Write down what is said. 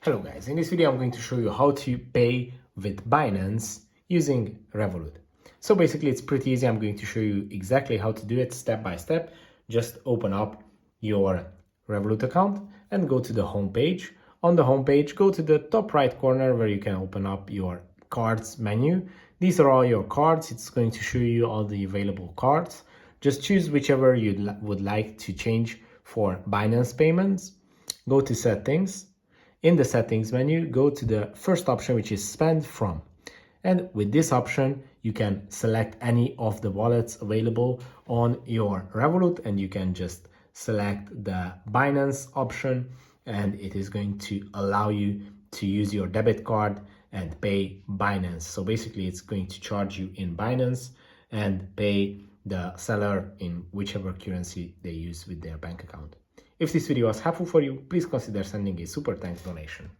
Hello guys, in this video I'm going to show you how to pay with Binance using Revolut. So basically it's pretty easy. I'm going to show you exactly how to do it step by step. Just open up your Revolut account and go to the home page. On the home page, go to the top right corner where you can open up your cards menu. These are all your cards. It's going to show you all the available cards. Just choose whichever you would like to change for Binance payments. Go to settings. In the settings menu, go to the first option, which is spend from. And with this option, you can select any of the wallets available on your Revolut, and you can just select the Binance option, and it is going to allow you to use your debit card and pay Binance. So basically it's going to charge you in Binance and pay the seller in whichever currency they use with their bank account. If this video was helpful for you, please consider sending a super thanks donation.